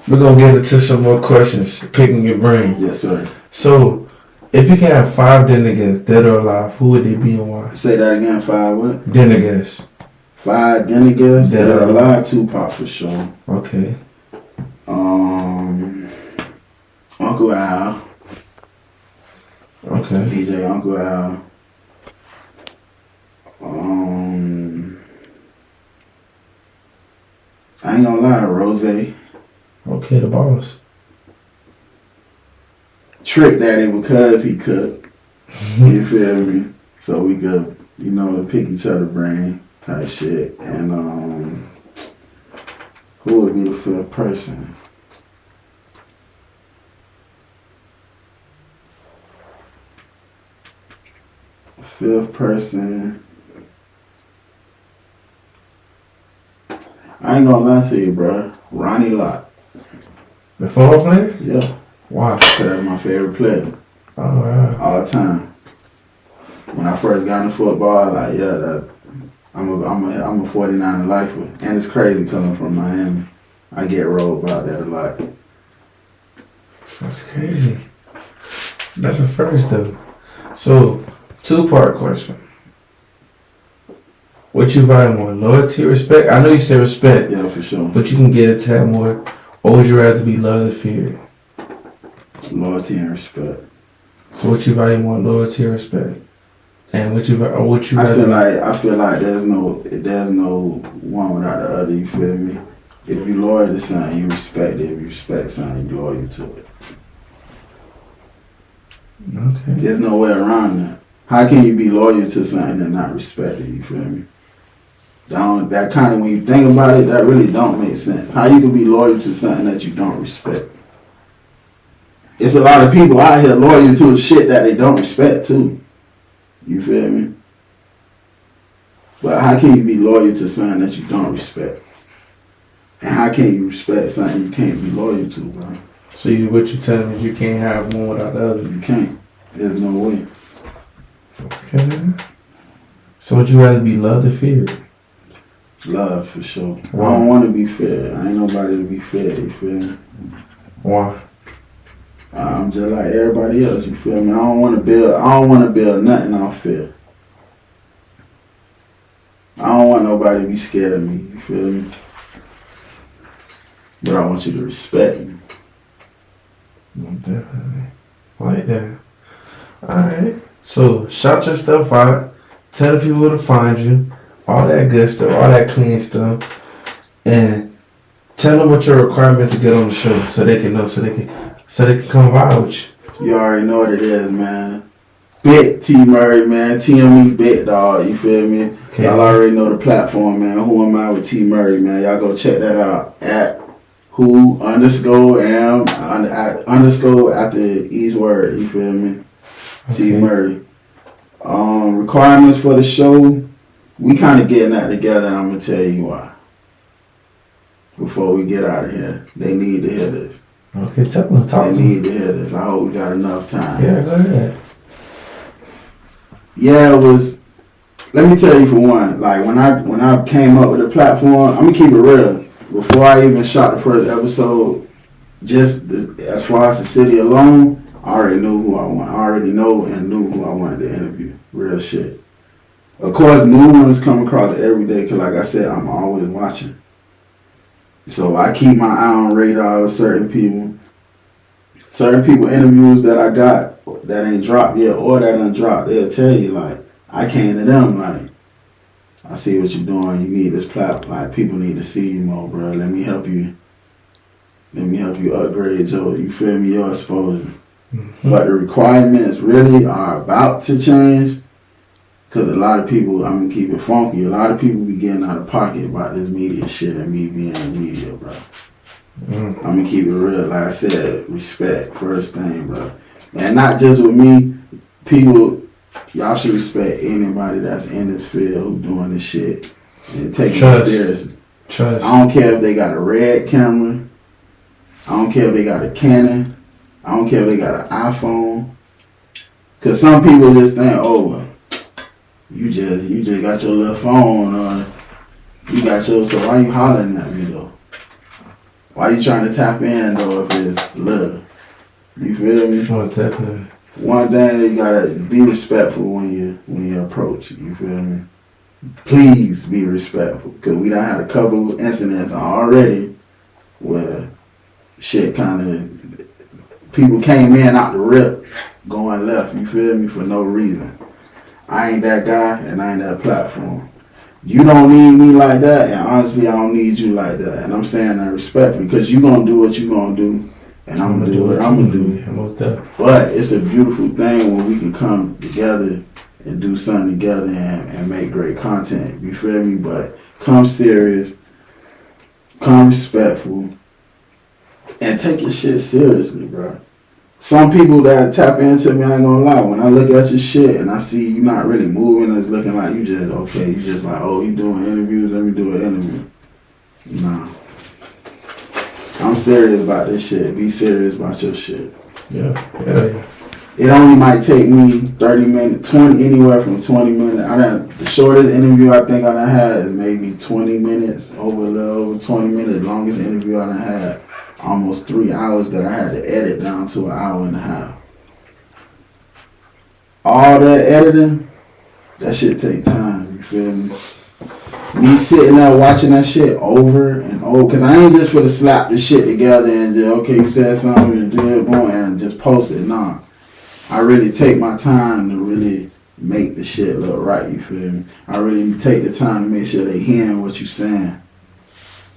we're going to get into some more questions, picking your brain. Yes, sir. So, if you can have 5 dinner guests, dead or alive, who would they be and why? Say that again. 5 what? Dinner guests. 5 dinner guests, dead or alive. Tupac for sure. Okay. Uncle Al. Okay. DJ Uncle Al. I ain't gonna lie, Rose. Okay, the boss. Trick Daddy because he cooked. You feel me? So we could, pick each other brain type shit. And who would be the 5th person? The 5th person. I ain't gonna lie to you, bro. Ronnie Lott. The football player? Yeah. Why? Because that's my favorite player. Oh, wow. All the time. When I first got into football, I'm a 49er lifer. And it's crazy coming from Miami. I get rolled about that a lot. That's crazy. That's a first though. So, 2-part question. What you value more? Loyalty, respect? I know you said respect. Yeah, for sure. But you can get a tad more. Or would you rather be loved or feared? Loyalty and respect. So what you value more? Loyalty or respect? And what you I feel like there's no one without the other, you feel me? If you loyal to something, you respect it. If you respect something, you loyal to it. Okay. There's no way around that. How can you be loyal to something and not respect it, you feel me? That kind of, when you think about it, that really don't make sense. How you can be loyal to something that you don't respect? It's a lot of people out here loyal to shit that they don't respect too. You feel me? But how can you be loyal to something that you don't respect? And how can you respect something you can't be loyal to, bro? So what you telling me is you can't have one without the other? You can't. There's no way. Okay. So would you rather be loved or feared? Love, for sure. Why? I don't want to be fair. I ain't nobody to be fair, you feel me? Why? I'm just like everybody else, you feel me? I don't want to build nothing off fear. I don't want nobody to be scared of me, you feel me? But I want you to respect me. Definitely. I like that. Alright. So shout your stuff out. Tell people where to find you. All that good stuff, all that clean stuff. And tell them what your requirements to get on the show so they can know, so they can come vibe with you. You already know what it is, man. Bit T Murray, man. TME Bit, dog. You feel me? Okay. Y'all already know the platform, man. Who am I with T Murray, man? Y'all go check that out at _am_underscore after each word. You feel me? T Okay. Murray. Requirements for the show. We kind of getting that together, and I'm gonna tell you why. Before we get out of here, they need to hear this. Okay, talk to They me. need to hear this. I hope we got enough time. Yeah, go ahead. Yeah, it was. Let me tell you for one. Like when I came up with the platform, I'm gonna keep it real. Before I even shot the first episode, as far as the city alone, I already knew who I want. I already know and knew who I wanted to interview. Real shit. Of course, new ones come across every day. Cause like I said, I'm always watching. So I keep my eye on radar with certain people. Certain people interviews that I got that ain't dropped yet or that undropped, they'll tell you like, I came to them like, I see what you're doing. You need this platform. Like people need to see you more, bro. Let me help you. Let me help you upgrade your, you feel me, your exposure. Mm-hmm. But the requirements really are about to change. Cause a lot of people, I'm gonna keep it funky. A lot of people be getting out of pocket about this media shit and me being in media, bro. Mm-hmm. I'm gonna keep it real. Like I said, respect first thing, bro. And not just with me. People, y'all should respect anybody that's in this field who doing this shit and taking it seriously. Trust. I don't care if they got a red camera. I don't care if they got a Canon. I don't care if they got an iPhone. Cause some people just think, oh, well, you just got your little phone or you got your, so why you hollering at me though? Why you trying to tap in though if it's little? You feel me? Most definitely. One thing, you gotta be respectful when you approach. You feel me? Please be respectful, cause we done had a couple incidents already where shit kind of people came in out the rip, going left. You feel me? For no reason. I ain't that guy, and I ain't that platform. You don't need me like that, and honestly, I don't need you like that. And I'm saying that respectfully, because you gonna do what you gonna do, and I'm gonna do what I'm gonna do. Yeah, most definitely. But it's a beautiful thing when we can come together and do something together and make great content. You feel me? But come serious, come respectful, and take your shit seriously, bro. Some people that tap into me, I ain't gonna lie, when I look at your shit and I see you not really moving, it's looking like you just, okay, you just like, oh, you doing interviews, let me do an interview. Nah. I'm serious about this shit. Be serious about your shit. Yeah. Yeah. It only might take me 30 minutes, 20, anywhere from 20 minutes. The shortest interview I think I done had is maybe 20 minutes, a little over 20 minutes. Longest interview I done had, almost 3 hours that I had to edit down to an hour and a half. All that editing, that shit take time, you feel me? Me sitting there watching that shit over and over, cause I ain't just for to slap the shit together and just, okay, you said something and do it, boom, and just post it. Nah, I really take my time to really make the shit look right, you feel me? I really take the time to make sure they hearing what you saying.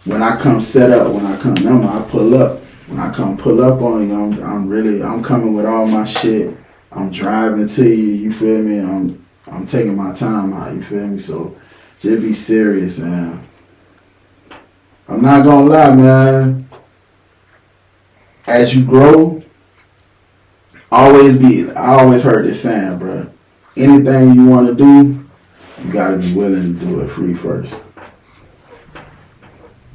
When I come set up, remember I pull up. When I come pull up on you, I'm coming with all my shit. I'm driving to you, you feel me? I'm taking my time out, you feel me? So just be serious, man. I'm not gonna lie, man. As you grow, I always heard this saying, bro. Anything you want to do, you gotta be willing to do it free first.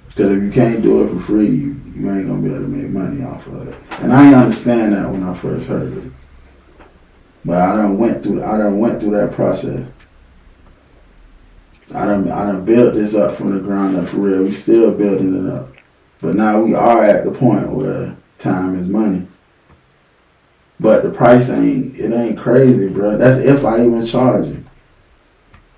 Because if you can't do it for free, you ain't gonna be able to make money off of it. And I ain't understand that when I first heard it. But I done went through that process. I done built this up from the ground up for real. We still building it up. But now we are at the point where time is money. But the price ain't crazy, bro. That's if I even charge it.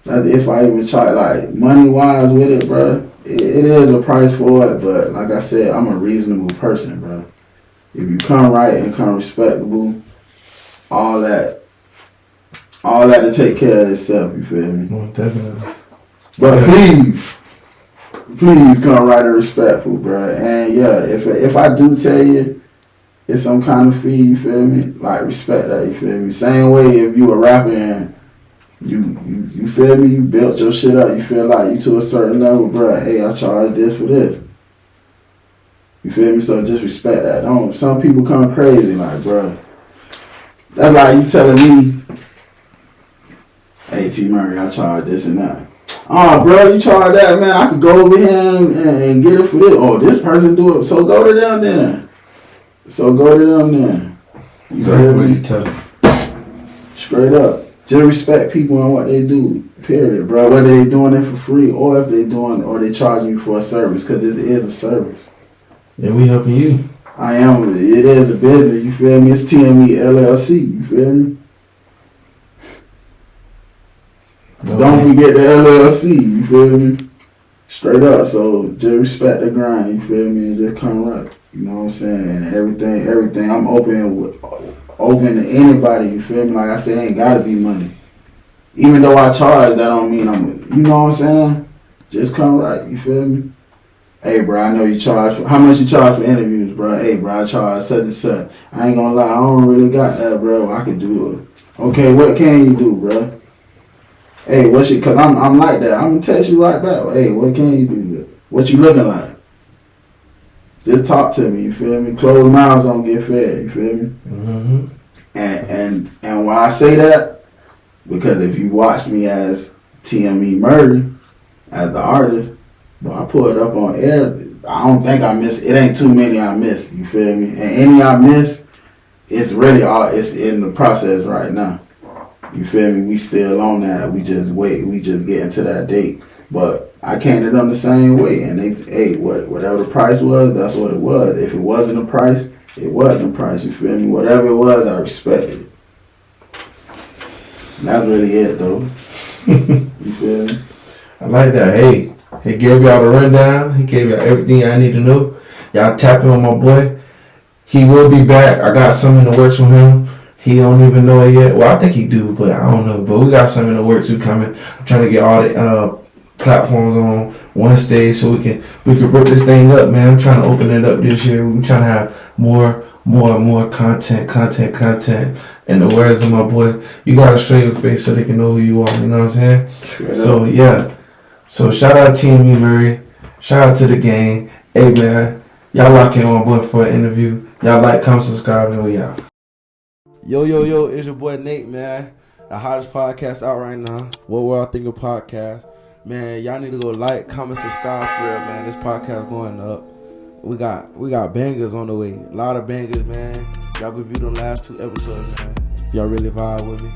That's if I even charge, like, money-wise with it, bro. It is a price for it, but like I said, I'm a reasonable person, bro. If you come right and come respectable, all that to take care of itself, you feel me? Most definitely. But please come right and respectful, bro. And yeah, if I do tell you, it's some kind of fee, you feel me? Like, respect that, you feel me? Same way if you a rapper and you feel me, you built your shit up, you feel like you to a certain level, bruh, hey, I charge this for this. You feel me? So just respect that. Don't, some people come crazy, like, bruh. That's like you telling me, hey, T Murray, I charge this and that. Oh, bro, you charge that, man. I could go over here and get it for this. Oh, this person do it. So go to them then. You feel me? Straight up. Just respect people and what they do, period, bro. Whether they doing it for free or if they doing or they charge you for a service, because this is a service. Yeah, we helping you. I am. It is a business, you feel me? It's TME LLC, you feel me? No, don't forget the LLC, you feel me? Straight up, so just respect the grind, you feel me? And just come right, you know what I'm saying? And everything. I'm open to anybody, you feel me? Like I said, ain't gotta be money. Even though I charge, that don't mean you know what I'm saying? Just come right, you feel me? Hey, bro, I know you charge how much you charge for interviews, bro? Hey, bro, I charge such and such. I ain't gonna lie, I don't really got that, bro. I can do it. Okay, what can you do, bro? Hey, cause I'm like that. I'm gonna text you right back. Hey, what can you do? What you looking like? Just talk to me, you feel me? Closed mouths don't get fed, you feel me? Mm-hmm. And why I say that, because if you watch me as TME Murray, as the artist, but I put it up on air. I don't think I miss. It ain't too many I miss. You feel me? And any I miss, it's really all. It's in the process right now. You feel me? We still on that. We just wait. We just getting to that date. But I came to them the same way. And whatever the price was, that's what it was. If it wasn't a price, it wasn't a price. You feel me? Whatever it was, I respected it. And that's really it, though. You feel me? I like that. Hey. He gave y'all the rundown. He gave y'all everything I need to know. Y'all tapping on my boy. He will be back. I got something in the works with him. He don't even know it yet. Well, I think he do, but I don't know. But we got something in the works too coming. I'm trying to get all the platforms on one stage so we can rip this thing up, man. I'm trying to open it up this year. We're trying to have more content. And the words of my boy, you gotta show your face so they can know who you are. You know what I'm saying? So yeah. So shout out TME Murray. Shout out to the gang. Hey man, y'all lock in on boy for an interview. Y'all like, comment, subscribe, and we out. Yo, it's your boy Nate, man. The hottest podcast out right now. What World Thinking Podcast. Man, y'all need to go like, comment, subscribe for real, man. This podcast going up. We got bangers on the way. A lot of bangers, man. Y'all go view the last 2 episodes, man. Y'all really vibe with me.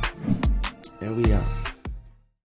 And we out.